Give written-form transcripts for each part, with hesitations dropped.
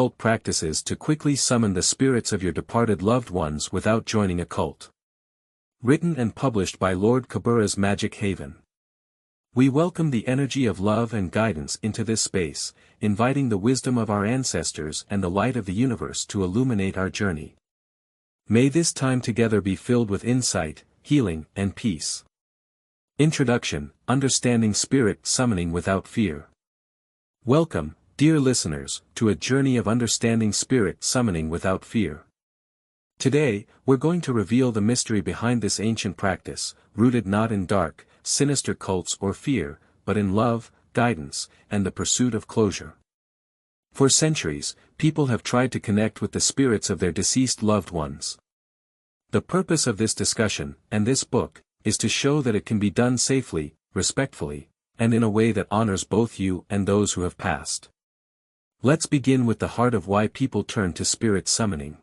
occult practices to quickly summon the spirits of your departed loved ones without joining a cult. Written and published by Lord Kabura's Magic Haven. We welcome the energy of love and guidance into this space, inviting the wisdom of our ancestors and the light of the universe to illuminate our journey. May this time together be filled with insight, healing, and peace. Introduction: Understanding Spirit Summoning Without Fear. Welcome, dear listeners, to a journey of understanding spirit summoning without fear. Today, we're going to reveal the mystery behind this ancient practice, rooted not in dark, sinister cults or fear, but in love, guidance, and the pursuit of closure. For centuries, people have tried to connect with the spirits of their deceased loved ones. The purpose of this discussion, and this book, is to show that it can be done safely, respectfully, and in a way that honors both you and those who have passed. Let's begin with the heart of why people turn to spirit summoning.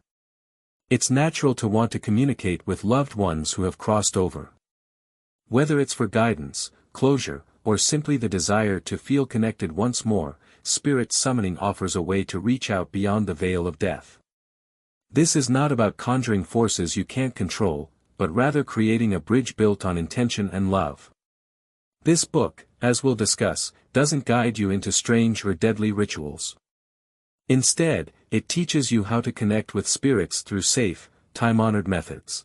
It's natural to want to communicate with loved ones who have crossed over. Whether it's for guidance, closure, or simply the desire to feel connected once more, spirit summoning offers a way to reach out beyond the veil of death. This is not about conjuring forces you can't control, but rather creating a bridge built on intention and love. This book, as we'll discuss, doesn't guide you into strange or deadly rituals. Instead, it teaches you how to connect with spirits through safe, time-honored methods.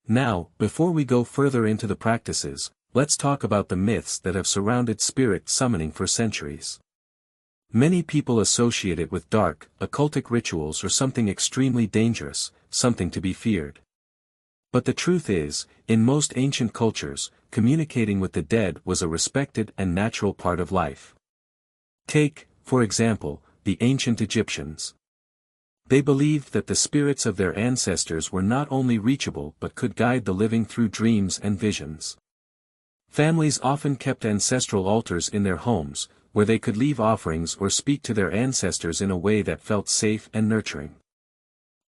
Now, before we go further into the practices, let's talk about the myths that have surrounded spirit summoning for centuries. Many people associate it with dark, occultic rituals or something extremely dangerous, something to be feared. But the truth is, in most ancient cultures, communicating with the dead was a respected and natural part of life. Take, for example, the ancient Egyptians. They believed that the spirits of their ancestors were not only reachable but could guide the living through dreams and visions. Families often kept ancestral altars in their homes, where they could leave offerings or speak to their ancestors in a way that felt safe and nurturing.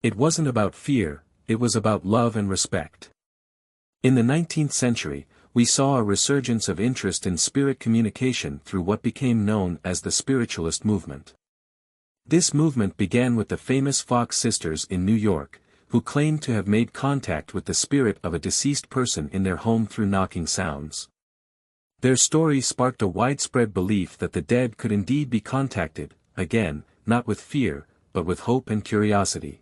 It wasn't about fear, it was about love and respect. In the 19th century, we saw a resurgence of interest in spirit communication through what became known as the spiritualist movement. This movement began with the famous Fox sisters in New York, who claimed to have made contact with the spirit of a deceased person in their home through knocking sounds. Their story sparked a widespread belief that the dead could indeed be contacted, again, not with fear, but with hope and curiosity.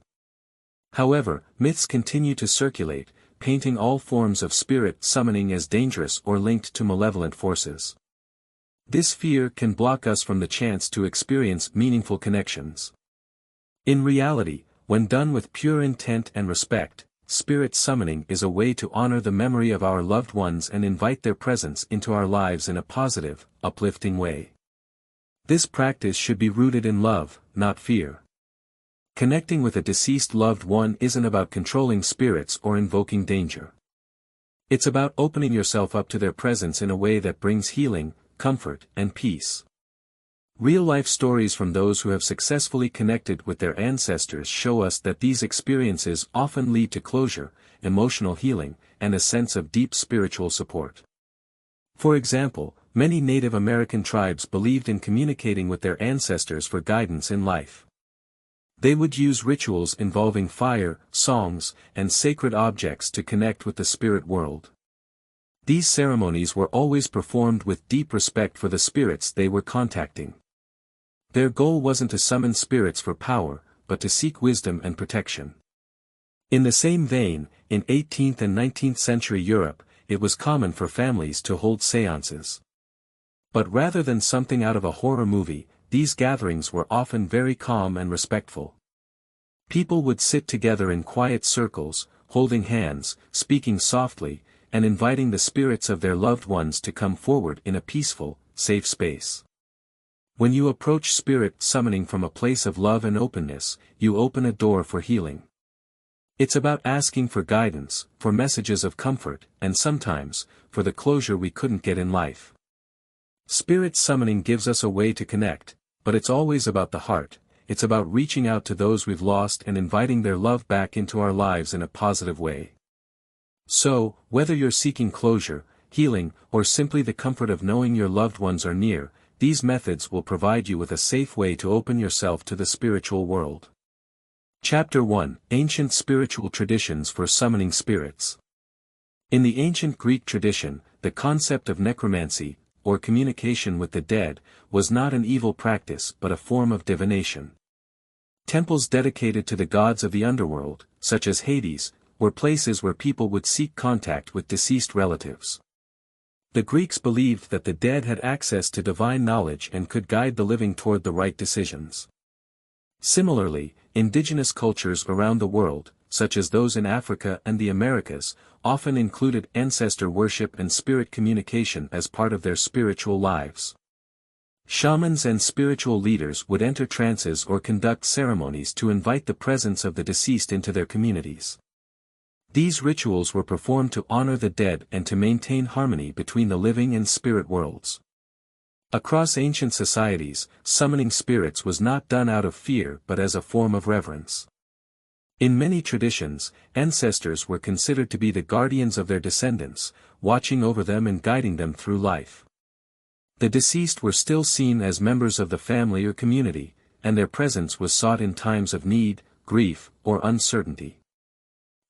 However, myths continue to circulate, painting all forms of spirit summoning as dangerous or linked to malevolent forces. This fear can block us from the chance to experience meaningful connections. In reality, when done with pure intent and respect, spirit summoning is a way to honor the memory of our loved ones and invite their presence into our lives in a positive, uplifting way. This practice should be rooted in love, not fear. Connecting with a deceased loved one isn't about controlling spirits or invoking danger. It's about opening yourself up to their presence in a way that brings healing, comfort, and peace. Real-life stories from those who have successfully connected with their ancestors show us that these experiences often lead to closure, emotional healing, and a sense of deep spiritual support. For example, many Native American tribes believed in communicating with their ancestors for guidance in life. They would use rituals involving fire, songs, and sacred objects to connect with the spirit world. These ceremonies were always performed with deep respect for the spirits they were contacting. Their goal wasn't to summon spirits for power, but to seek wisdom and protection. In the same vein, in 18th and 19th century Europe, it was common for families to hold séances. But rather than something out of a horror movie, these gatherings were often very calm and respectful. People would sit together in quiet circles, holding hands, speaking softly, and inviting the spirits of their loved ones to come forward in a peaceful, safe space. When you approach spirit summoning from a place of love and openness, you open a door for healing. It's about asking for guidance, for messages of comfort, and sometimes, for the closure we couldn't get in life. Spirit summoning gives us a way to connect, but it's always about the heart. It's about reaching out to those we've lost and inviting their love back into our lives in a positive way. So, whether you're seeking closure, healing, or simply the comfort of knowing your loved ones are near, these methods will provide you with a safe way to open yourself to the spiritual world. Chapter 1: Ancient Spiritual Traditions for Summoning Spirits. In the ancient Greek tradition, the concept of necromancy, or communication with the dead, was not an evil practice but a form of divination. Temples dedicated to the gods of the underworld, such as Hades, were places where people would seek contact with deceased relatives. The Greeks believed that the dead had access to divine knowledge and could guide the living toward the right decisions. Similarly, indigenous cultures around the world, such as those in Africa and the Americas, often included ancestor worship and spirit communication as part of their spiritual lives. Shamans and spiritual leaders would enter trances or conduct ceremonies to invite the presence of the deceased into their communities. These rituals were performed to honor the dead and to maintain harmony between the living and spirit worlds. Across ancient societies, summoning spirits was not done out of fear but as a form of reverence. In many traditions, ancestors were considered to be the guardians of their descendants, watching over them and guiding them through life. The deceased were still seen as members of the family or community, and their presence was sought in times of need, grief, or uncertainty.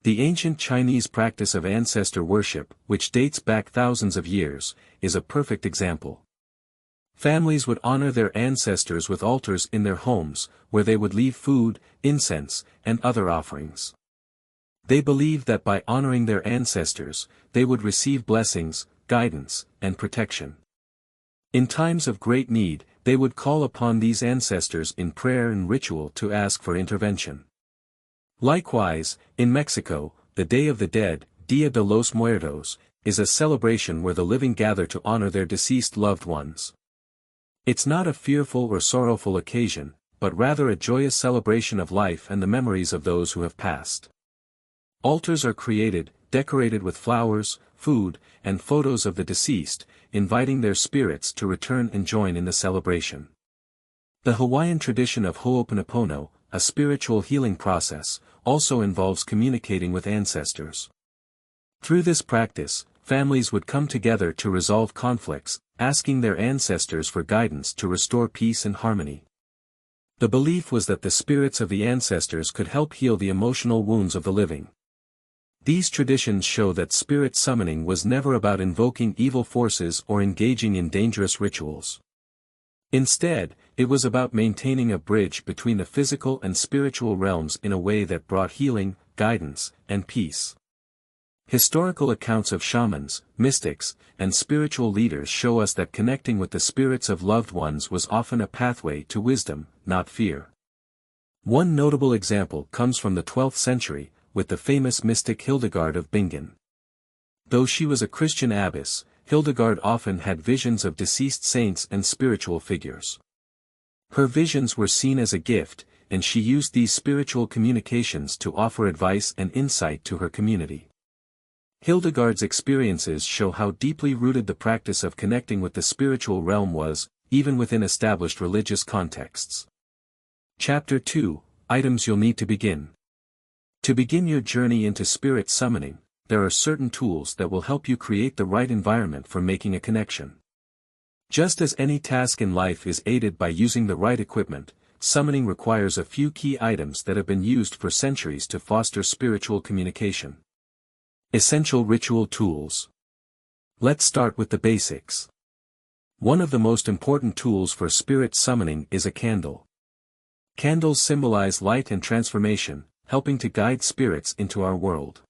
The ancient Chinese practice of ancestor worship, which dates back thousands of years, is a perfect example. Families would honor their ancestors with altars in their homes, where they would leave food, incense, and other offerings. They believed that by honoring their ancestors, they would receive blessings, guidance, and protection. In times of great need, they would call upon these ancestors in prayer and ritual to ask for intervention. Likewise, in Mexico, the Day of the Dead, Dia de los Muertos, is a celebration where the living gather to honor their deceased loved ones. It's not a fearful or sorrowful occasion, but rather a joyous celebration of life and the memories of those who have passed. Altars are created, decorated with flowers, food, and photos of the deceased, inviting their spirits to return and join in the celebration. The Hawaiian tradition of Ho'oponopono, a spiritual healing process, also involves communicating with ancestors. Through this practice, families would come together to resolve conflicts, asking their ancestors for guidance to restore peace and harmony. The belief was that the spirits of the ancestors could help heal the emotional wounds of the living. These traditions show that spirit summoning was never about invoking evil forces or engaging in dangerous rituals. Instead, it was about maintaining a bridge between the physical and spiritual realms in a way that brought healing, guidance, and peace. Historical accounts of shamans, mystics, and spiritual leaders show us that connecting with the spirits of loved ones was often a pathway to wisdom, not fear. One notable example comes from the 12th century, with the famous mystic Hildegard of Bingen. Though she was a Christian abbess, Hildegard often had visions of deceased saints and spiritual figures. Her visions were seen as a gift, and she used these spiritual communications to offer advice and insight to her community. Hildegard's experiences show how deeply rooted the practice of connecting with the spiritual realm was, even within established religious contexts. Chapter 2: Items you'll need to begin. To begin your journey into spirit summoning, there are certain tools that will help you create the right environment for making a connection. Just as any task in life is aided by using the right equipment, summoning requires a few key items that have been used for centuries to foster spiritual communication. Essential ritual tools. Let's start with the basics. One of the most important tools for spirit summoning is a candle. Candles symbolize light and transformation, helping to guide spirits into our world.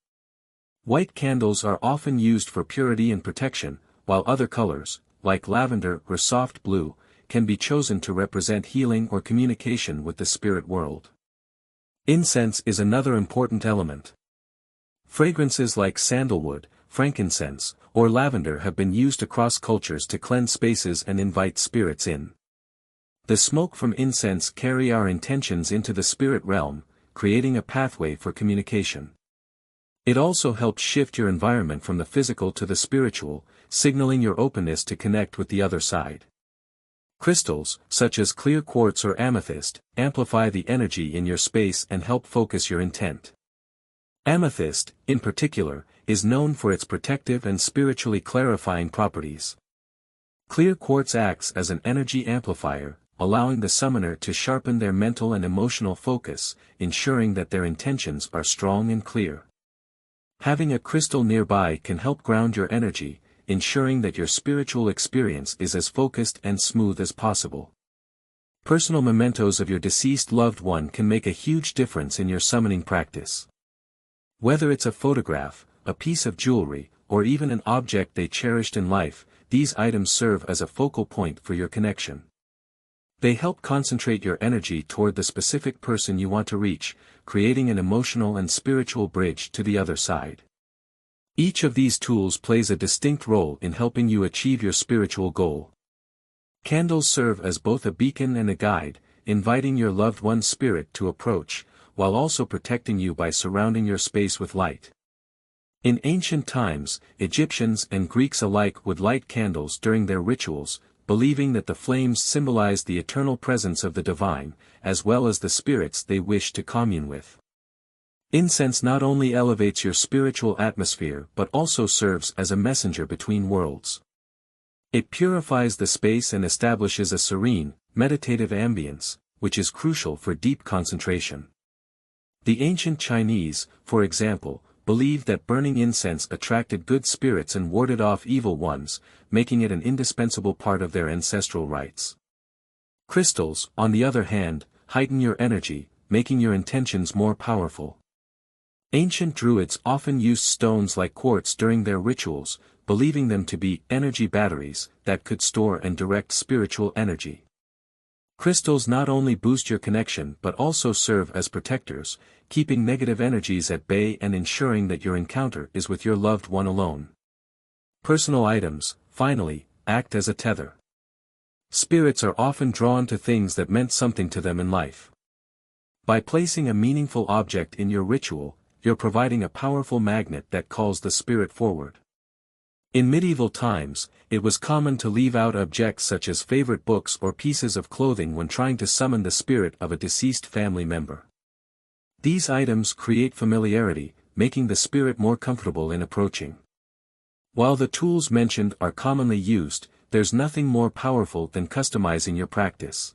White candles are often used for purity and protection, while other colors, like lavender or soft blue, can be chosen to represent healing or communication with the spirit world. Incense is another important element. Fragrances like sandalwood, frankincense, or lavender have been used across cultures to cleanse spaces and invite spirits in. The smoke from incense carries our intentions into the spirit realm, creating a pathway for communication. It also helps shift your environment from the physical to the spiritual, signaling your openness to connect with the other side. Crystals, such as clear quartz or amethyst, amplify the energy in your space and help focus your intent. Amethyst, in particular, is known for its protective and spiritually clarifying properties. Clear quartz acts as an energy amplifier, allowing the summoner to sharpen their mental and emotional focus, ensuring that their intentions are strong and clear. Having a crystal nearby can help ground your energy, ensuring that your spiritual experience is as focused and smooth as possible. Personal mementos of your deceased loved one can make a huge difference in your summoning practice. Whether it's a photograph, a piece of jewelry, or even an object they cherished in life, these items serve as a focal point for your connection. They help concentrate your energy toward the specific person you want to reach, creating an emotional and spiritual bridge to the other side. Each of these tools plays a distinct role in helping you achieve your spiritual goal. Candles serve as both a beacon and a guide, inviting your loved one's spirit to approach, while also protecting you by surrounding your space with light. In ancient times, Egyptians and Greeks alike would light candles during their rituals, believing that the flames symbolized the eternal presence of the divine, as well as the spirits they wished to commune with. Incense not only elevates your spiritual atmosphere but also serves as a messenger between worlds. It purifies the space and establishes a serene, meditative ambience, which is crucial for deep concentration. The ancient Chinese, for example, believed that burning incense attracted good spirits and warded off evil ones, making it an indispensable part of their ancestral rites. Crystals, on the other hand, heighten your energy, making your intentions more powerful. Ancient Druids often used stones like quartz during their rituals, believing them to be energy batteries that could store and direct spiritual energy. Crystals not only boost your connection but also serve as protectors, keeping negative energies at bay and ensuring that your encounter is with your loved one alone. Personal items, finally, act as a tether. Spirits are often drawn to things that meant something to them in life. By placing a meaningful object in your ritual, you're providing a powerful magnet that calls the spirit forward. In medieval times, it was common to leave out objects such as favorite books or pieces of clothing when trying to summon the spirit of a deceased family member. These items create familiarity, making the spirit more comfortable in approaching. While the tools mentioned are commonly used, there's nothing more powerful than customizing your practice.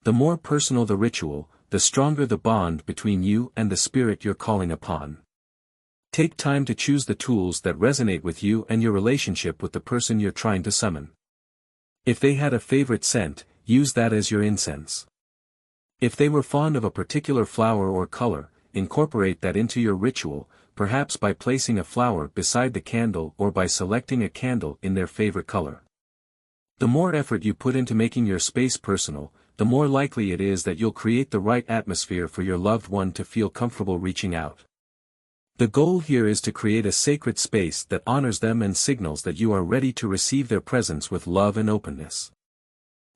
The more personal the ritual, the stronger the bond between you and the spirit you're calling upon. Take time to choose the tools that resonate with you and your relationship with the person you're trying to summon. If they had a favorite scent, use that as your incense. If they were fond of a particular flower or color, incorporate that into your ritual, perhaps by placing a flower beside the candle or by selecting a candle in their favorite color. The more effort you put into making your space personal, the more likely it is that you'll create the right atmosphere for your loved one to feel comfortable reaching out. The goal here is to create a sacred space that honors them and signals that you are ready to receive their presence with love and openness.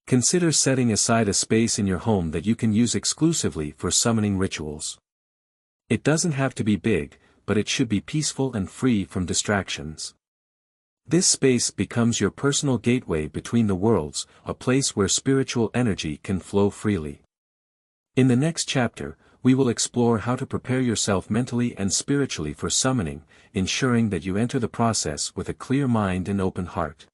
Consider setting aside a space in your home that you can use exclusively for summoning rituals. It doesn't have to be big, but it should be peaceful and free from distractions. This space becomes your personal gateway between the worlds, a place where spiritual energy can flow freely. In the next chapter, we will explore how to prepare yourself mentally and spiritually for summoning, ensuring that you enter the process with a clear mind and open heart.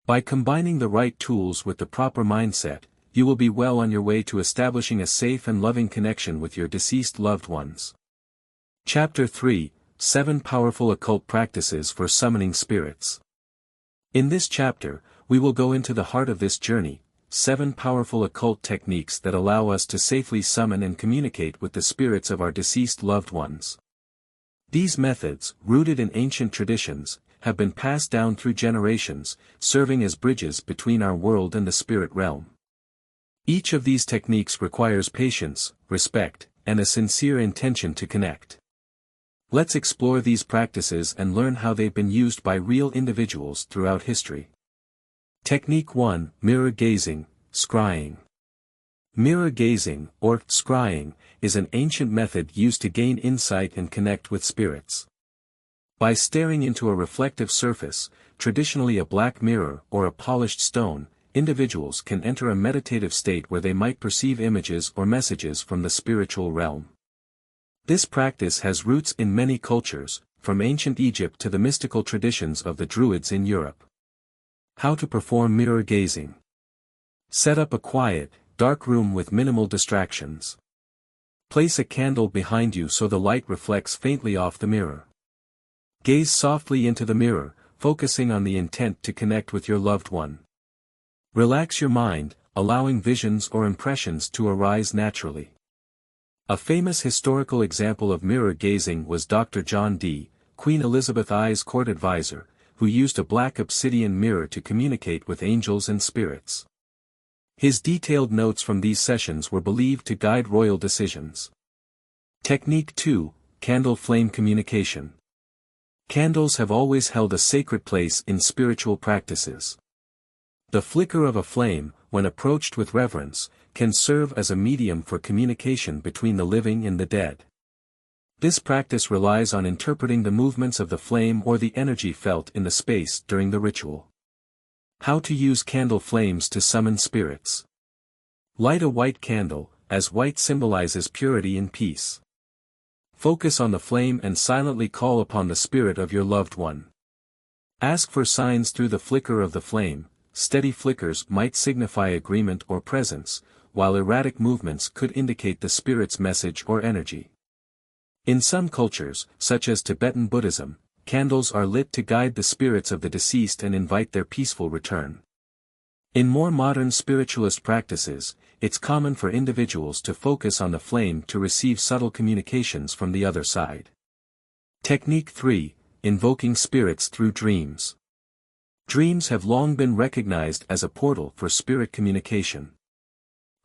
By combining the right tools with the proper mindset, you will be well on your way to establishing a safe and loving connection with your deceased loved ones. Chapter 3: 7 Powerful Occult Practices for Summoning Spirits. In this chapter, we will go into the heart of this journey, 7 powerful occult techniques that allow us to safely summon and communicate with the spirits of our deceased loved ones. These methods, rooted in ancient traditions, have been passed down through generations, serving as bridges between our world and the spirit realm. Each of these techniques requires patience, respect, and a sincere intention to connect. Let's explore these practices and learn how they've been used by real individuals throughout history. Technique 1: Mirror Gazing, Scrying. Mirror gazing, or scrying, is an ancient method used to gain insight and connect with spirits. By staring into a reflective surface, traditionally a black mirror or a polished stone, individuals can enter a meditative state where they might perceive images or messages from the spiritual realm. This practice has roots in many cultures, from ancient Egypt to the mystical traditions of the Druids in Europe. How to perform mirror gazing. Set up a quiet, dark room with minimal distractions. Place a candle behind you so the light reflects faintly off the mirror. Gaze softly into the mirror, focusing on the intent to connect with your loved one. Relax your mind, allowing visions or impressions to arise naturally. A famous historical example of mirror gazing was Dr. John D., Queen Elizabeth I's court advisor, who used a black obsidian mirror to communicate with angels and spirits. His detailed notes from these sessions were believed to guide royal decisions. Technique 2, Candle Flame Communication. Candles have always held a sacred place in spiritual practices. The flicker of a flame, when approached with reverence, can serve as a medium for communication between the living and the dead. This practice relies on interpreting the movements of the flame or the energy felt in the space during the ritual. How to use candle flames to summon spirits. Light a white candle, as white symbolizes purity and peace. Focus on the flame and silently call upon the spirit of your loved one. Ask for signs through the flicker of the flame. Steady flickers might signify agreement or presence, while erratic movements could indicate the spirit's message or energy. In some cultures, such as Tibetan Buddhism, candles are lit to guide the spirits of the deceased and invite their peaceful return. In more modern spiritualist practices, it's common for individuals to focus on the flame to receive subtle communications from the other side. Technique 3, Invoking Spirits Through Dreams. Dreams have long been recognized as a portal for spirit communication.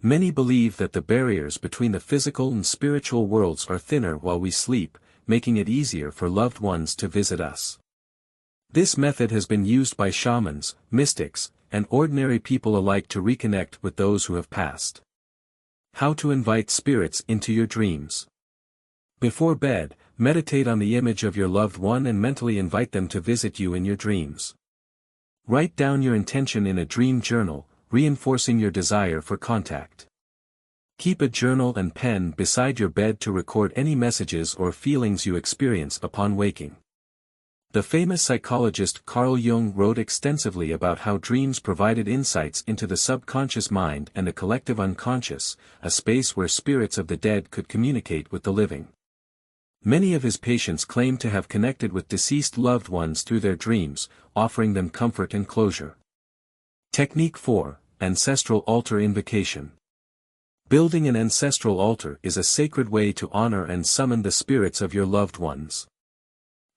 Many believe that the barriers between the physical and spiritual worlds are thinner while we sleep, making it easier for loved ones to visit us. This method has been used by shamans, mystics, and ordinary people alike to reconnect with those who have passed. How to invite spirits into your dreams. Before bed, meditate on the image of your loved one and mentally invite them to visit you in your dreams. Write down your intention in a dream journal, reinforcing your desire for contact. Keep a journal and pen beside your bed to record any messages or feelings you experience upon waking. The famous psychologist Carl Jung wrote extensively about how dreams provided insights into the subconscious mind and the collective unconscious, a space where spirits of the dead could communicate with the living. Many of his patients claim to have connected with deceased loved ones through their dreams, offering them comfort and closure. Technique 4, Ancestral Altar Invocation. Building an ancestral altar is a sacred way to honor and summon the spirits of your loved ones.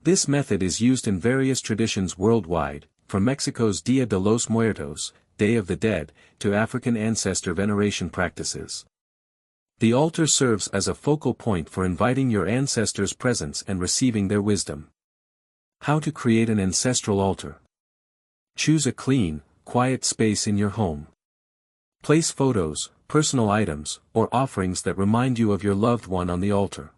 This method is used in various traditions worldwide, from Mexico's Dia de los Muertos, Day of the Dead, to African ancestor veneration practices. The altar serves as a focal point for inviting your ancestors' presence and receiving their wisdom. How to create an ancestral altar. Choose a clean, quiet space in your home. Place photos, personal items, or offerings that remind you of your loved one on the altar.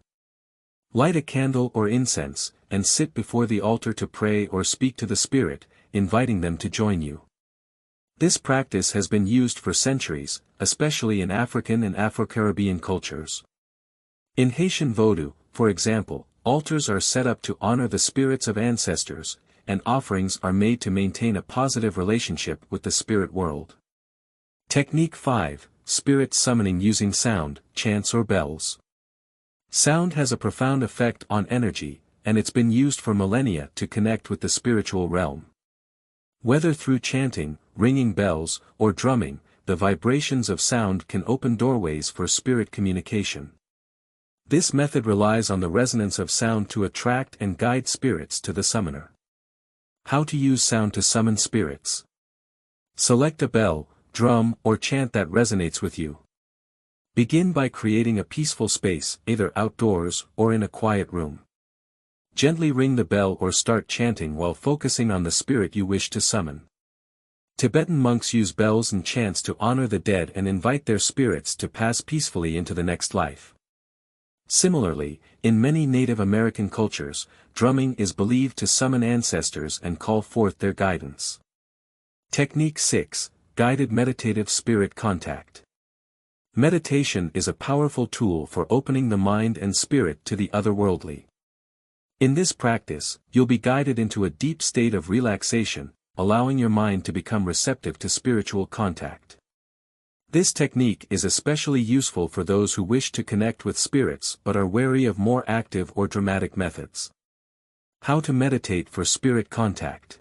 Light a candle or incense, and sit before the altar to pray or speak to the spirit, inviting them to join you. This practice has been used for centuries, especially in African and Afro-Caribbean cultures. In Haitian Vodou, for example, altars are set up to honor the spirits of ancestors, and offerings are made to maintain a positive relationship with the spirit world. Technique 5, Spirit Summoning Using Sound, Chants or Bells. Sound has a profound effect on energy, and it's been used for millennia to connect with the spiritual realm. Whether through chanting, ringing bells, or drumming, the vibrations of sound can open doorways for spirit communication. This method relies on the resonance of sound to attract and guide spirits to the summoner. How to use sound to summon spirits. Select a bell, drum, or chant that resonates with you. Begin by creating a peaceful space, either outdoors or in a quiet room. Gently ring the bell or start chanting while focusing on the spirit you wish to summon. Tibetan monks use bells and chants to honor the dead and invite their spirits to pass peacefully into the next life. Similarly, in many Native American cultures, drumming is believed to summon ancestors and call forth their guidance. Technique 6, Guided Meditative Spirit Contact. Meditation is a powerful tool for opening the mind and spirit to the otherworldly. In this practice, you'll be guided into a deep state of relaxation, allowing your mind to become receptive to spiritual contact. This technique is especially useful for those who wish to connect with spirits but are wary of more active or dramatic methods. How to meditate for spirit contact.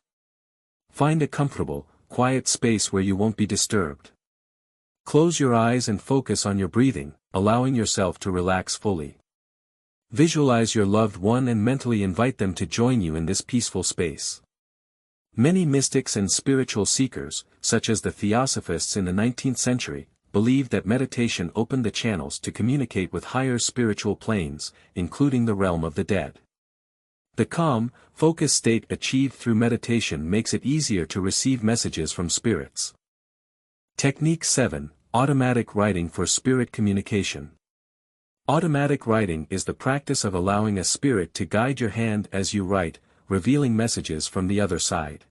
Find a comfortable, quiet space where you won't be disturbed. Close your eyes and focus on your breathing, allowing yourself to relax fully. Visualize your loved one and mentally invite them to join you in this peaceful space. Many mystics and spiritual seekers, such as the Theosophists in the 19th century, believed that meditation opened the channels to communicate with higher spiritual planes, including the realm of the dead. The calm, focused state achieved through meditation makes it easier to receive messages from spirits. Technique 7. Automatic writing for spirit communication. Automatic writing is the practice of allowing a spirit to guide your hand as you write, revealing messages from the other side.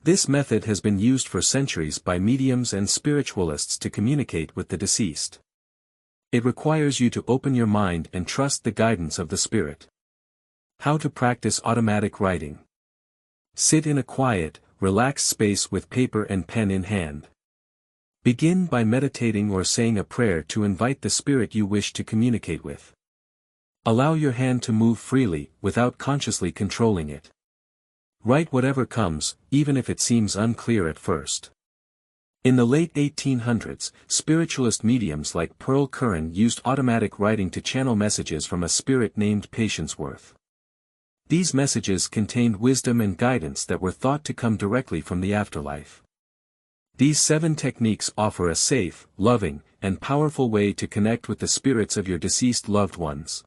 This method has been used for centuries by mediums and spiritualists to communicate with the deceased. It requires you to open your mind and trust the guidance of the spirit. How to practice automatic writing. Sit in a quiet, relaxed space with paper and pen in hand. Begin by meditating or saying a prayer to invite the spirit you wish to communicate with. Allow your hand to move freely, without consciously controlling it. Write whatever comes, even if it seems unclear at first. In the late 1800s, spiritualist mediums like Pearl Curran used automatic writing to channel messages from a spirit named Patience Worth. These messages contained wisdom and guidance that were thought to come directly from the afterlife. These 7 techniques offer a safe, loving, and powerful way to connect with the spirits of your deceased loved ones.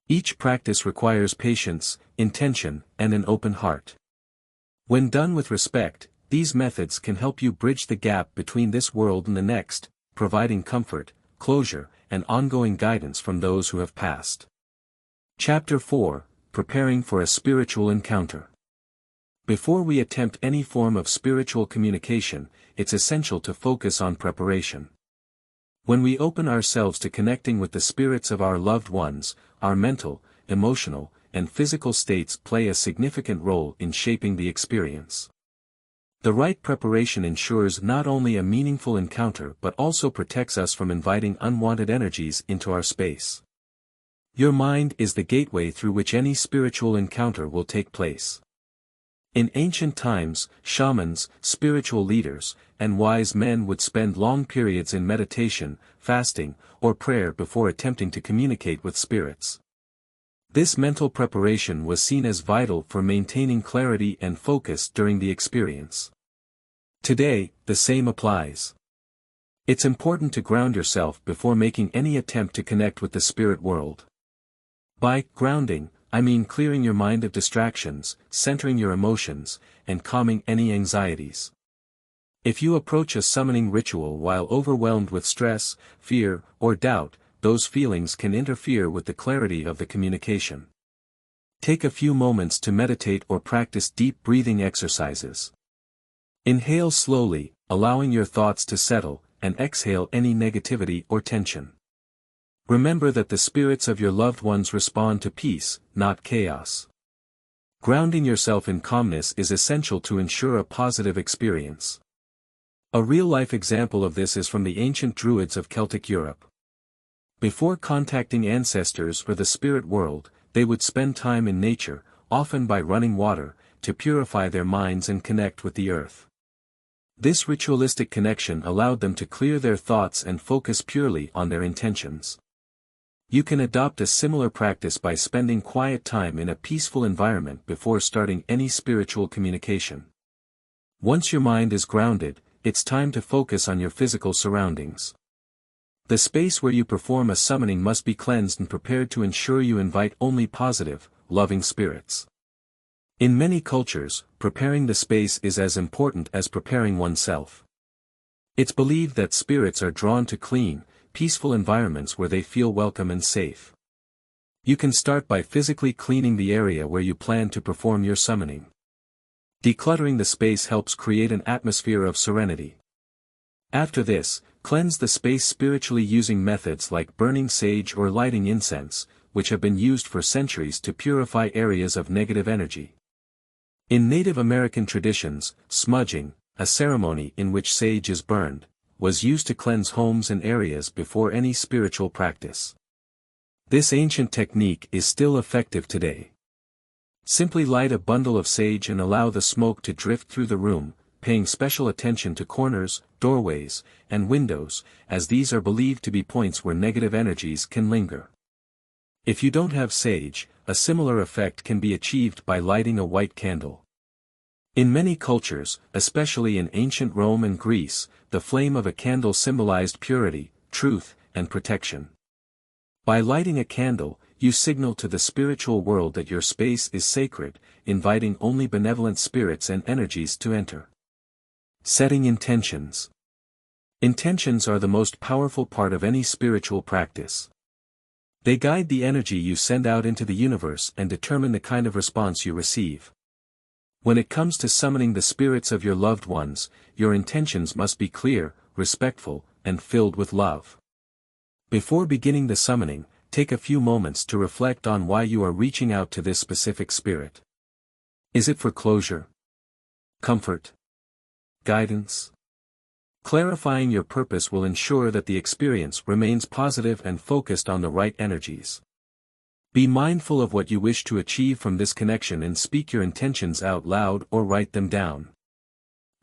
Each practice requires patience, intention, and an open heart. When done with respect, these methods can help you bridge the gap between this world and the next, providing comfort, closure, and ongoing guidance from those who have passed. Chapter 4. Preparing for a spiritual encounter. Before we attempt any form of spiritual communication, it's essential to focus on preparation. When we open ourselves to connecting with the spirits of our loved ones, our mental, emotional, and physical states play a significant role in shaping the experience. The right preparation ensures not only a meaningful encounter but also protects us from inviting unwanted energies into our space. Your mind is the gateway through which any spiritual encounter will take place. In ancient times, shamans, spiritual leaders, and wise men would spend long periods in meditation, fasting, or prayer before attempting to communicate with spirits. This mental preparation was seen as vital for maintaining clarity and focus during the experience. Today, the same applies. It's important to ground yourself before making any attempt to connect with the spirit world. By grounding, I mean clearing your mind of distractions, centering your emotions, and calming any anxieties. If you approach a summoning ritual while overwhelmed with stress, fear, or doubt, those feelings can interfere with the clarity of the communication. Take a few moments to meditate or practice deep breathing exercises. Inhale slowly, allowing your thoughts to settle, and exhale any negativity or tension. Remember that the spirits of your loved ones respond to peace, not chaos. Grounding yourself in calmness is essential to ensure a positive experience. A real-life example of this is from the ancient Druids of Celtic Europe. Before contacting ancestors or the spirit world, they would spend time in nature, often by running water, to purify their minds and connect with the earth. This ritualistic connection allowed them to clear their thoughts and focus purely on their intentions. You can adopt a similar practice by spending quiet time in a peaceful environment before starting any spiritual communication. Once your mind is grounded, it's time to focus on your physical surroundings. The space where you perform a summoning must be cleansed and prepared to ensure you invite only positive, loving spirits. In many cultures, preparing the space is as important as preparing oneself. It's believed that spirits are drawn to clean, peaceful environments where they feel welcome and safe. You can start by physically cleaning the area where you plan to perform your summoning. Decluttering the space helps create an atmosphere of serenity. After this, cleanse the space spiritually using methods like burning sage or lighting incense, which have been used for centuries to purify areas of negative energy. In Native American traditions, smudging, a ceremony in which sage is burned, was used to cleanse homes and areas before any spiritual practice. This ancient technique is still effective today. Simply light a bundle of sage and allow the smoke to drift through the room, paying special attention to corners, doorways, and windows, as these are believed to be points where negative energies can linger. If you don't have sage, a similar effect can be achieved by lighting a white candle. In many cultures, especially in ancient Rome and Greece, the flame of a candle symbolized purity, truth, and protection. By lighting a candle, you signal to the spiritual world that your space is sacred, inviting only benevolent spirits and energies to enter. Setting intentions. Intentions are the most powerful part of any spiritual practice. They guide the energy you send out into the universe and determine the kind of response you receive. When it comes to summoning the spirits of your loved ones, your intentions must be clear, respectful, and filled with love. Before beginning the summoning, take a few moments to reflect on why you are reaching out to this specific spirit. Is it for closure? Comfort? Guidance? Clarifying your purpose will ensure that the experience remains positive and focused on the right energies. Be mindful of what you wish to achieve from this connection and speak your intentions out loud or write them down.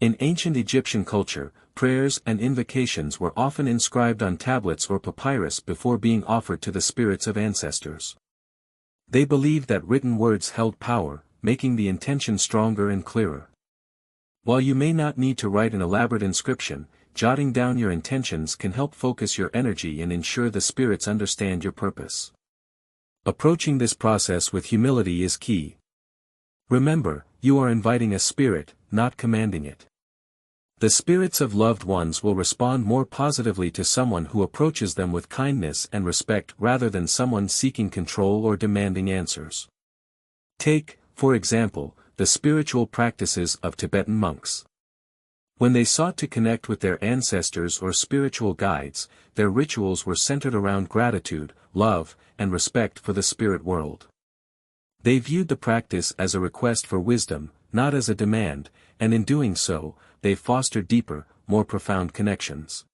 In ancient Egyptian culture, prayers and invocations were often inscribed on tablets or papyrus before being offered to the spirits of ancestors. They believed that written words held power, making the intention stronger and clearer. While you may not need to write an elaborate inscription, jotting down your intentions can help focus your energy and ensure the spirits understand your purpose. Approaching this process with humility is key. Remember, you are inviting a spirit, not commanding it. The spirits of loved ones will respond more positively to someone who approaches them with kindness and respect rather than someone seeking control or demanding answers. Take, for example, the spiritual practices of Tibetan monks. When they sought to connect with their ancestors or spiritual guides, their rituals were centered around gratitude, love, and respect for the spirit world. They viewed the practice as a request for wisdom, not as a demand, and in doing so, they fostered deeper, more profound connections.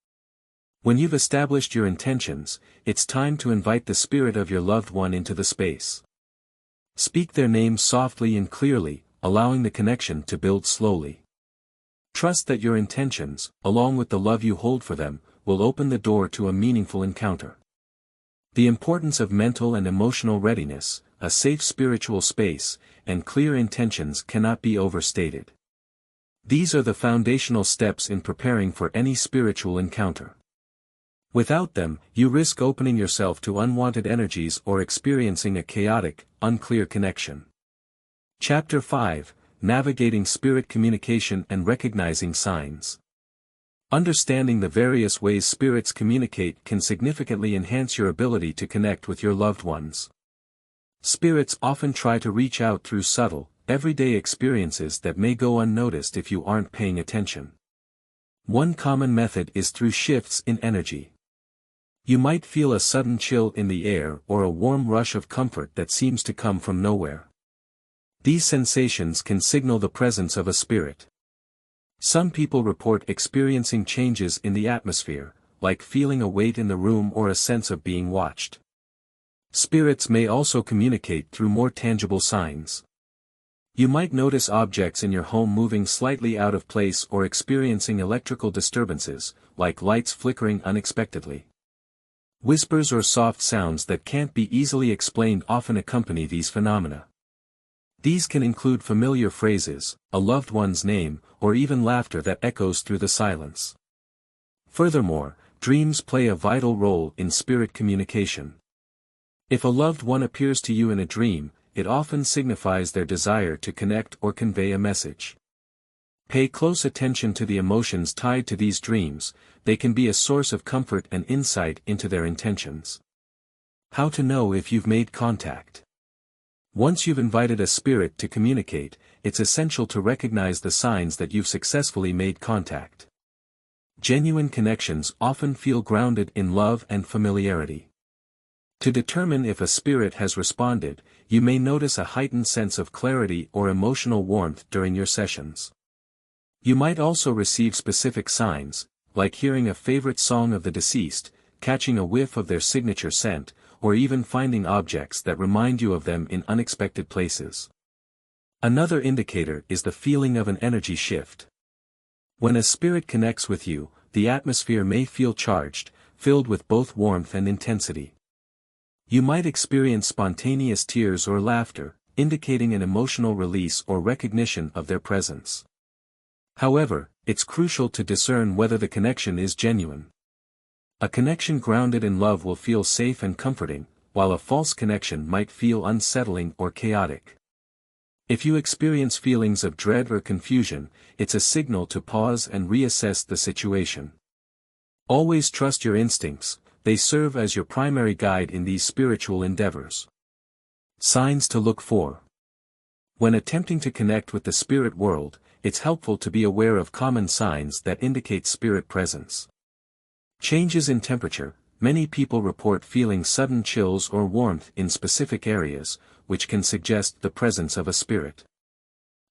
When you've established your intentions, it's time to invite the spirit of your loved one into the space. Speak their name softly and clearly, allowing the connection to build slowly. Trust that your intentions, along with the love you hold for them, will open the door to a meaningful encounter. The importance of mental and emotional readiness, a safe spiritual space, and clear intentions cannot be overstated. These are the foundational steps in preparing for any spiritual encounter. Without them, you risk opening yourself to unwanted energies or experiencing a chaotic, unclear connection. Chapter 5: Navigating Spirit Communication and Recognizing Signs. Understanding the various ways spirits communicate can significantly enhance your ability to connect with your loved ones. Spirits often try to reach out through subtle, everyday experiences that may go unnoticed if you aren't paying attention. One common method is through shifts in energy. You might feel a sudden chill in the air or a warm rush of comfort that seems to come from nowhere. These sensations can signal the presence of a spirit. Some people report experiencing changes in the atmosphere, like feeling a weight in the room or a sense of being watched. Spirits may also communicate through more tangible signs. You might notice objects in your home moving slightly out of place or experiencing electrical disturbances, like lights flickering unexpectedly. Whispers or soft sounds that can't be easily explained often accompany these phenomena. These can include familiar phrases, a loved one's name, or even laughter that echoes through the silence. Furthermore, dreams play a vital role in spirit communication. If a loved one appears to you in a dream, it often signifies their desire to connect or convey a message. Pay close attention to the emotions tied to these dreams, they can be a source of comfort and insight into their intentions. How to know if you've made contact. Once you've invited a spirit to communicate, it's essential to recognize the signs that you've successfully made contact. Genuine connections often feel grounded in love and familiarity. To determine if a spirit has responded, you may notice a heightened sense of clarity or emotional warmth during your sessions. You might also receive specific signs, like hearing a favorite song of the deceased, catching a whiff of their signature scent, or even finding objects that remind you of them in unexpected places. Another indicator is the feeling of an energy shift. When a spirit connects with you, the atmosphere may feel charged, filled with both warmth and intensity. You might experience spontaneous tears or laughter, indicating an emotional release or recognition of their presence. However, it's crucial to discern whether the connection is genuine. A connection grounded in love will feel safe and comforting, while a false connection might feel unsettling or chaotic. If you experience feelings of dread or confusion, it's a signal to pause and reassess the situation. Always trust your instincts, they serve as your primary guide in these spiritual endeavors. Signs to look for. When attempting to connect with the spirit world, it's helpful to be aware of common signs that indicate spirit presence. Changes in temperature. Many people report feeling sudden chills or warmth in specific areas, which can suggest the presence of a spirit.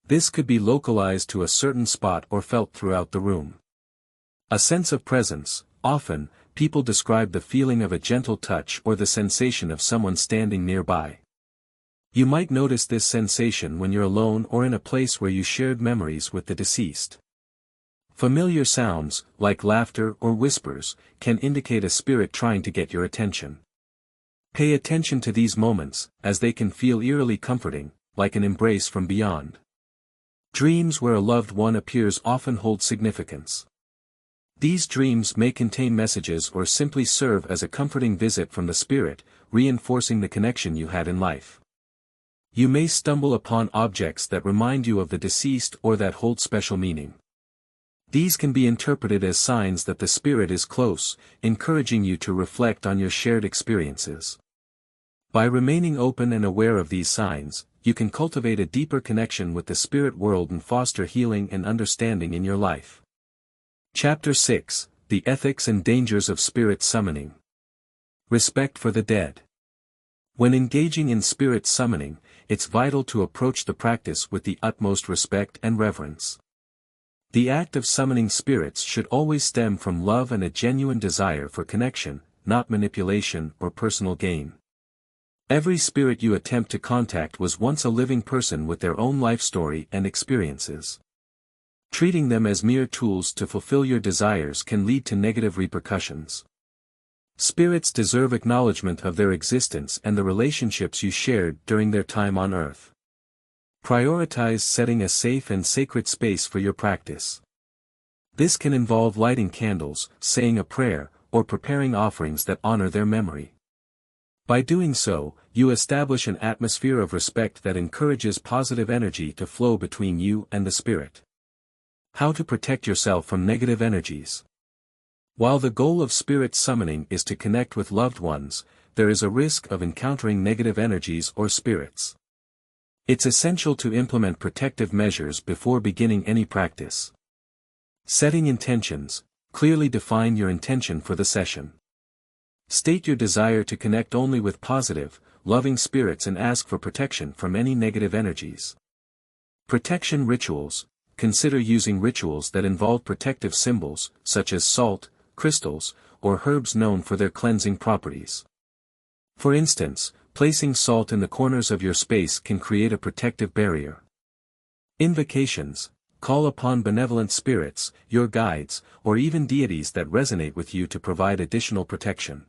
This could be localized to a certain spot or felt throughout the room. A sense of presence. Often, people describe the feeling of a gentle touch or the sensation of someone standing nearby. You might notice this sensation when you're alone or in a place where you shared memories with the deceased. Familiar sounds, like laughter or whispers, can indicate a spirit trying to get your attention. Pay attention to these moments, as they can feel eerily comforting, like an embrace from beyond. Dreams where a loved one appears often hold significance. These dreams may contain messages or simply serve as a comforting visit from the spirit, reinforcing the connection you had in life. You may stumble upon objects that remind you of the deceased or that hold special meaning. These can be interpreted as signs that the spirit is close, encouraging you to reflect on your shared experiences. By remaining open and aware of these signs, you can cultivate a deeper connection with the spirit world and foster healing and understanding in your life. Chapter 6: The Ethics and Dangers of Spirit Summoning. Respect for the dead. When engaging in spirit summoning, it's vital to approach the practice with the utmost respect and reverence. The act of summoning spirits should always stem from love and a genuine desire for connection, not manipulation or personal gain. Every spirit you attempt to contact was once a living person with their own life story and experiences. Treating them as mere tools to fulfill your desires can lead to negative repercussions. Spirits deserve acknowledgement of their existence and the relationships you shared during their time on Earth. Prioritize setting a safe and sacred space for your practice. This can involve lighting candles, saying a prayer, or preparing offerings that honor their memory. By doing so, you establish an atmosphere of respect that encourages positive energy to flow between you and the spirit. How to protect yourself from negative energies. While the goal of spirit summoning is to connect with loved ones, there is a risk of encountering negative energies or spirits. It's essential to implement protective measures before beginning any practice. Setting intentions. Clearly define your intention for the session. State your desire to connect only with positive, loving spirits and ask for protection from any negative energies. Protection rituals. Consider using rituals that involve protective symbols, such as salt, crystals, or herbs known for their cleansing properties. For instance, placing salt in the corners of your space can create a protective barrier. Invocations. Call upon benevolent spirits, your guides, or even deities that resonate with you to provide additional protection.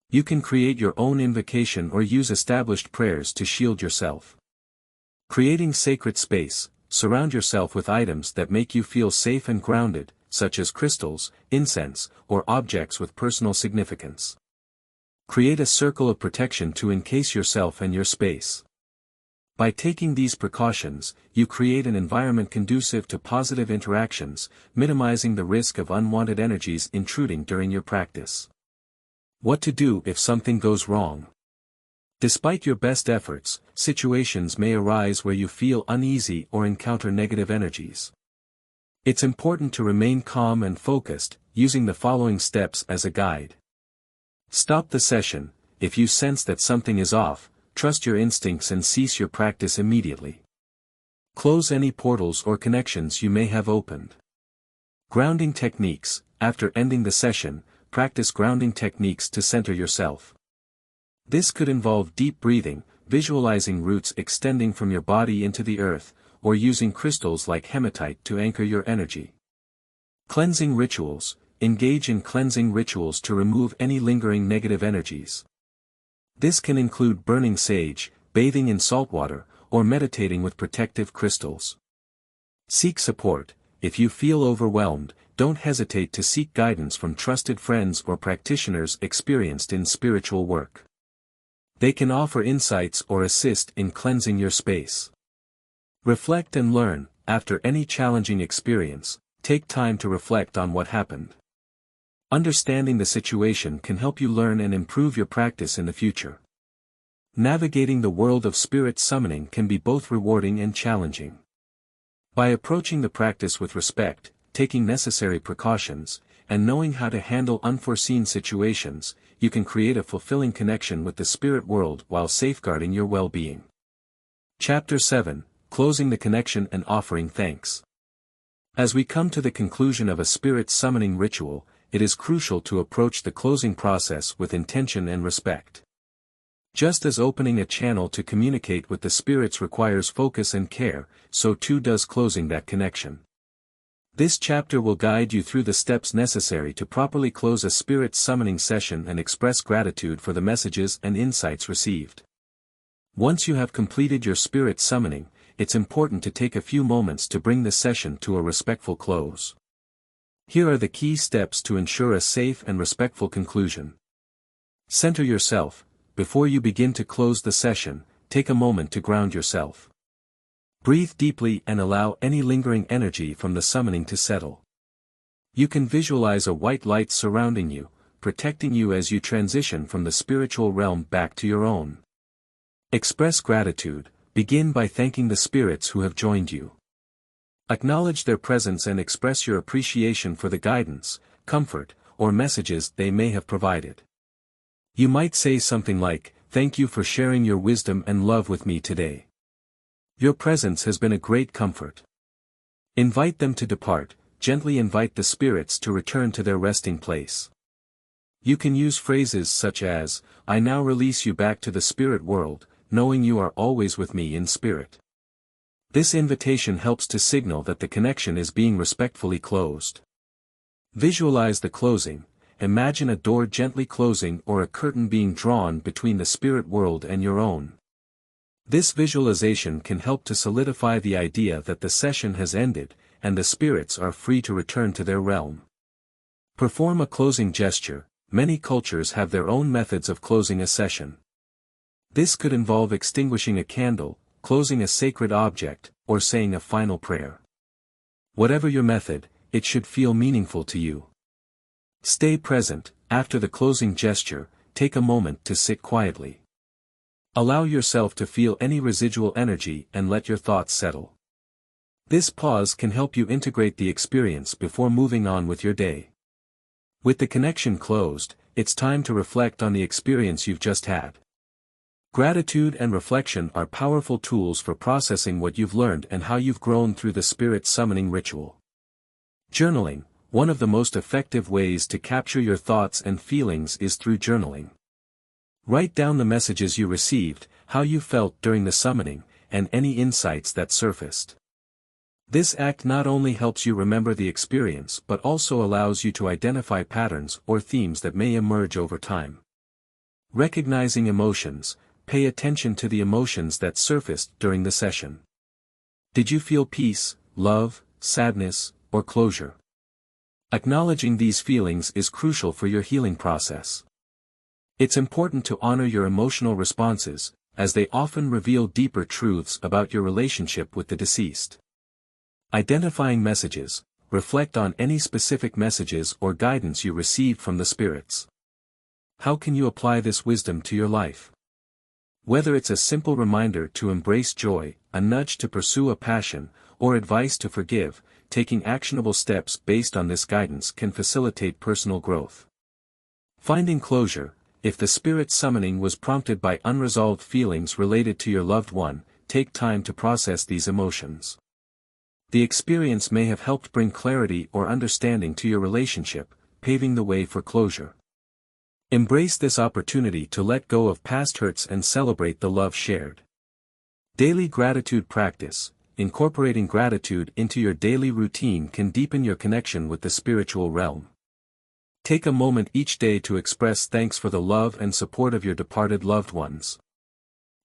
You can create your own invocation or use established prayers to shield yourself. Creating sacred space. Surround yourself with items that make you feel safe and grounded, such as crystals, incense, or objects with personal significance. Create a circle of protection to encase yourself and your space. By taking these precautions, you create an environment conducive to positive interactions, minimizing the risk of unwanted energies intruding during your practice. What to do if something goes wrong? Despite your best efforts, situations may arise where you feel uneasy or encounter negative energies. It's important to remain calm and focused, using the following steps as a guide. Stop the session. if you sense that something is off, trust your instincts and cease your practice immediately. Close any portals or connections you may have opened. Grounding techniques. After ending the session, practice grounding techniques to center yourself. This could involve deep breathing, visualizing roots extending from your body into the earth, or using crystals like hematite to anchor your energy. Cleansing rituals. Engage in cleansing rituals to remove any lingering negative energies. This can include burning sage, bathing in salt water, or meditating with protective crystals. Seek support. If you feel overwhelmed, don't hesitate to seek guidance from trusted friends or practitioners experienced in spiritual work. They can offer insights or assist in cleansing your space. Reflect and learn. After any challenging experience, take time to reflect on what happened. Understanding the situation can help you learn and improve your practice in the future. Navigating the world of spirit summoning can be both rewarding and challenging. By approaching the practice with respect, taking necessary precautions, and knowing how to handle unforeseen situations, you can create a fulfilling connection with the spirit world while safeguarding your well-being. Chapter 7: Closing the Connection and Offering Thanks. As we come to the conclusion of a spirit summoning ritual, it is crucial to approach the closing process with intention and respect. Just as opening a channel to communicate with the spirits requires focus and care, so too does closing that connection. This chapter will guide you through the steps necessary to properly close a spirit summoning session and express gratitude for the messages and insights received. Once you have completed your spirit summoning, it's important to take a few moments to bring the session to a respectful close. Here are the key steps to ensure a safe and respectful conclusion. Center yourself. Before you begin to close the session, take a moment to ground yourself. Breathe deeply and allow any lingering energy from the summoning to settle. You can visualize a white light surrounding you, protecting you as you transition from the spiritual realm back to your own. Express gratitude. Begin by thanking the spirits who have joined you. Acknowledge their presence and express your appreciation for the guidance, comfort, or messages they may have provided. You might say something like, "Thank you for sharing your wisdom and love with me today. Your presence has been a great comfort." Invite them to depart. Gently invite the spirits to return to their resting place. You can use phrases such as, "I now release you back to the spirit world, knowing you are always with me in spirit." This invitation helps to signal that the connection is being respectfully closed. Visualize the closing. Imagine a door gently closing or a curtain being drawn between the spirit world and your own. This visualization can help to solidify the idea that the session has ended, and the spirits are free to return to their realm. Perform a closing gesture. Many cultures have their own methods of closing a session. This could involve extinguishing a candle, closing a sacred object, or saying a final prayer. Whatever your method, it should feel meaningful to you. Stay present. After the closing gesture, take a moment to sit quietly. Allow yourself to feel any residual energy and let your thoughts settle. This pause can help you integrate the experience before moving on with your day. With the connection closed, it's time to reflect on the experience you've just had. Gratitude and reflection are powerful tools for processing what you've learned and how you've grown through the spirit summoning ritual. Journaling. One of the most effective ways to capture your thoughts and feelings is through journaling. Write down the messages you received, how you felt during the summoning, and any insights that surfaced. This act not only helps you remember the experience but also allows you to identify patterns or themes that may emerge over time. Recognizing emotions. Pay attention to the emotions that surfaced during the session. Did you feel peace, love, sadness, or closure? Acknowledging these feelings is crucial for your healing process. It's important to honor your emotional responses, as they often reveal deeper truths about your relationship with the deceased. Identifying messages. Reflect on any specific messages or guidance you received from the spirits. How can you apply this wisdom to your life? Whether it's a simple reminder to embrace joy, a nudge to pursue a passion, or advice to forgive, taking actionable steps based on this guidance can facilitate personal growth. Finding closure. If the spirit summoning was prompted by unresolved feelings related to your loved one, take time to process these emotions. The experience may have helped bring clarity or understanding to your relationship, paving the way for closure. Embrace this opportunity to let go of past hurts and celebrate the love shared. Daily gratitude practice. Incorporating gratitude into your daily routine can deepen your connection with the spiritual realm. Take a moment each day to express thanks for the love and support of your departed loved ones.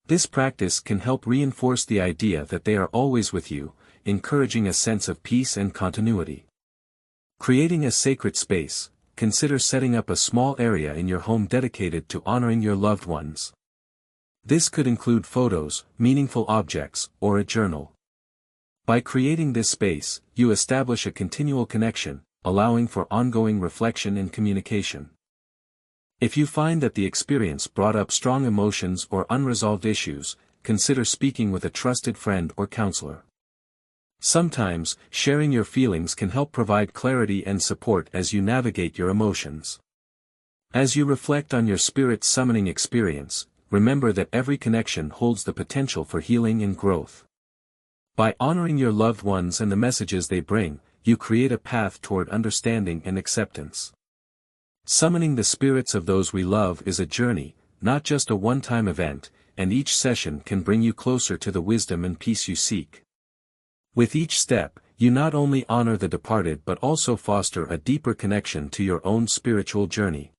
This practice can help reinforce the idea that they are always with you, encouraging a sense of peace and continuity. Creating a sacred space. Consider setting up a small area in your home dedicated to honoring your loved ones. This could include photos, meaningful objects, or a journal. By creating this space, you establish a continual connection, allowing for ongoing reflection and communication. If you find that the experience brought up strong emotions or unresolved issues, consider speaking with a trusted friend or counselor. Sometimes, sharing your feelings can help provide clarity and support as you navigate your emotions. As you reflect on your spirit summoning experience, remember that every connection holds the potential for healing and growth. By honoring your loved ones and the messages they bring, you create a path toward understanding and acceptance. Summoning the spirits of those we love is a journey, not just a one-time event, and each session can bring you closer to the wisdom and peace you seek. With each step, you not only honor the departed but also foster a deeper connection to your own spiritual journey.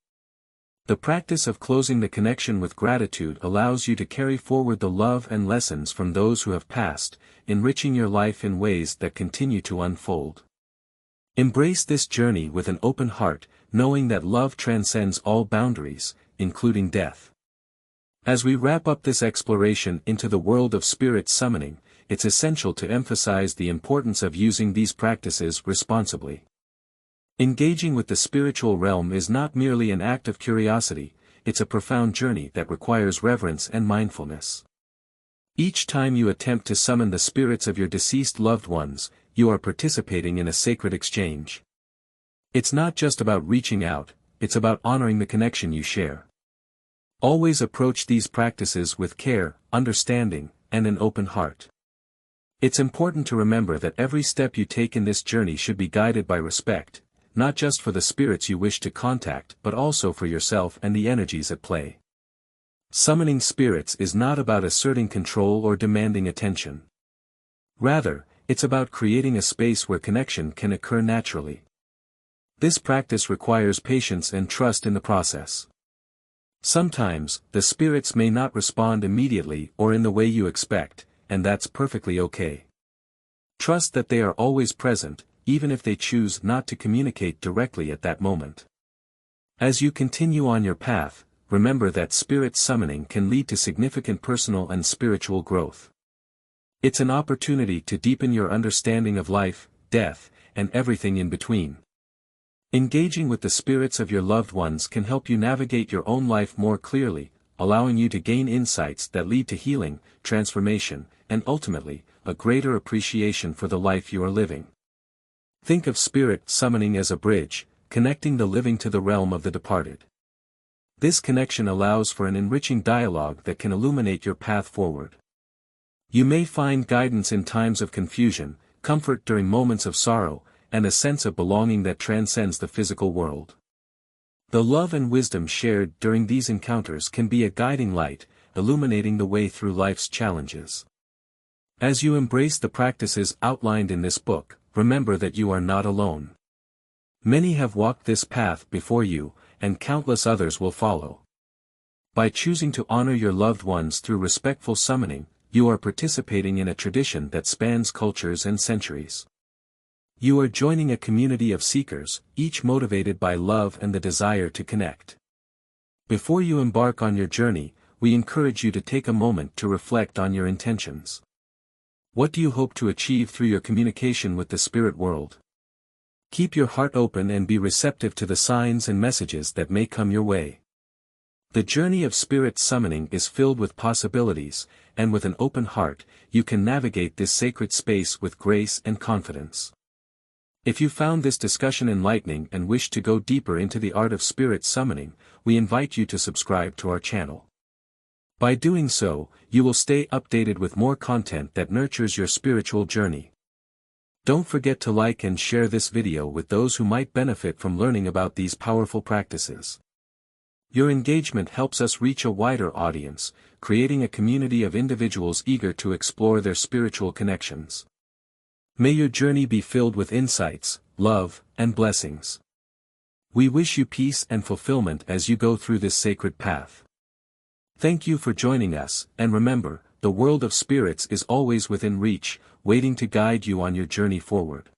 The practice of closing the connection with gratitude allows you to carry forward the love and lessons from those who have passed, enriching your life in ways that continue to unfold. Embrace this journey with an open heart, knowing that love transcends all boundaries, including death. As we wrap up this exploration into the world of spirit summoning, it's essential to emphasize the importance of using these practices responsibly. Engaging with the spiritual realm is not merely an act of curiosity, it's a profound journey that requires reverence and mindfulness. Each time you attempt to summon the spirits of your deceased loved ones, you are participating in a sacred exchange. It's not just about reaching out, it's about honoring the connection you share. Always approach these practices with care, understanding, and an open heart. It's important to remember that every step you take in this journey should be guided by respect, not just for the spirits you wish to contact but also for yourself and the energies at play. Summoning spirits is not about asserting control or demanding attention. Rather, it's about creating a space where connection can occur naturally. This practice requires patience and trust in the process. Sometimes, the spirits may not respond immediately or in the way you expect, and that's perfectly okay. Trust that they are always present, even if they choose not to communicate directly at that moment. As you continue on your path, remember that spirit summoning can lead to significant personal and spiritual growth. It's an opportunity to deepen your understanding of life, death, and everything in between. Engaging with the spirits of your loved ones can help you navigate your own life more clearly, allowing you to gain insights that lead to healing, transformation, and ultimately, a greater appreciation for the life you are living. Think of spirit summoning as a bridge, connecting the living to the realm of the departed. This connection allows for an enriching dialogue that can illuminate your path forward. You may find guidance in times of confusion, comfort during moments of sorrow, and a sense of belonging that transcends the physical world. The love and wisdom shared during these encounters can be a guiding light, illuminating the way through life's challenges. As you embrace the practices outlined in this book, remember that you are not alone. Many have walked this path before you, and countless others will follow. By choosing to honor your loved ones through respectful summoning, you are participating in a tradition that spans cultures and centuries. You are joining a community of seekers, each motivated by love and the desire to connect. Before you embark on your journey, we encourage you to take a moment to reflect on your intentions. What do you hope to achieve through your communication with the spirit world? Keep your heart open and be receptive to the signs and messages that may come your way. The journey of spirit summoning is filled with possibilities, and with an open heart, you can navigate this sacred space with grace and confidence. If you found this discussion enlightening and wish to go deeper into the art of spirit summoning, we invite you to subscribe to our channel. By doing so, you will stay updated with more content that nurtures your spiritual journey. Don't forget to like and share this video with those who might benefit from learning about these powerful practices. Your engagement helps us reach a wider audience, creating a community of individuals eager to explore their spiritual connections. May your journey be filled with insights, love, and blessings. We wish you peace and fulfillment as you go through this sacred path. Thank you for joining us, and remember, the world of spirits is always within reach, waiting to guide you on your journey forward.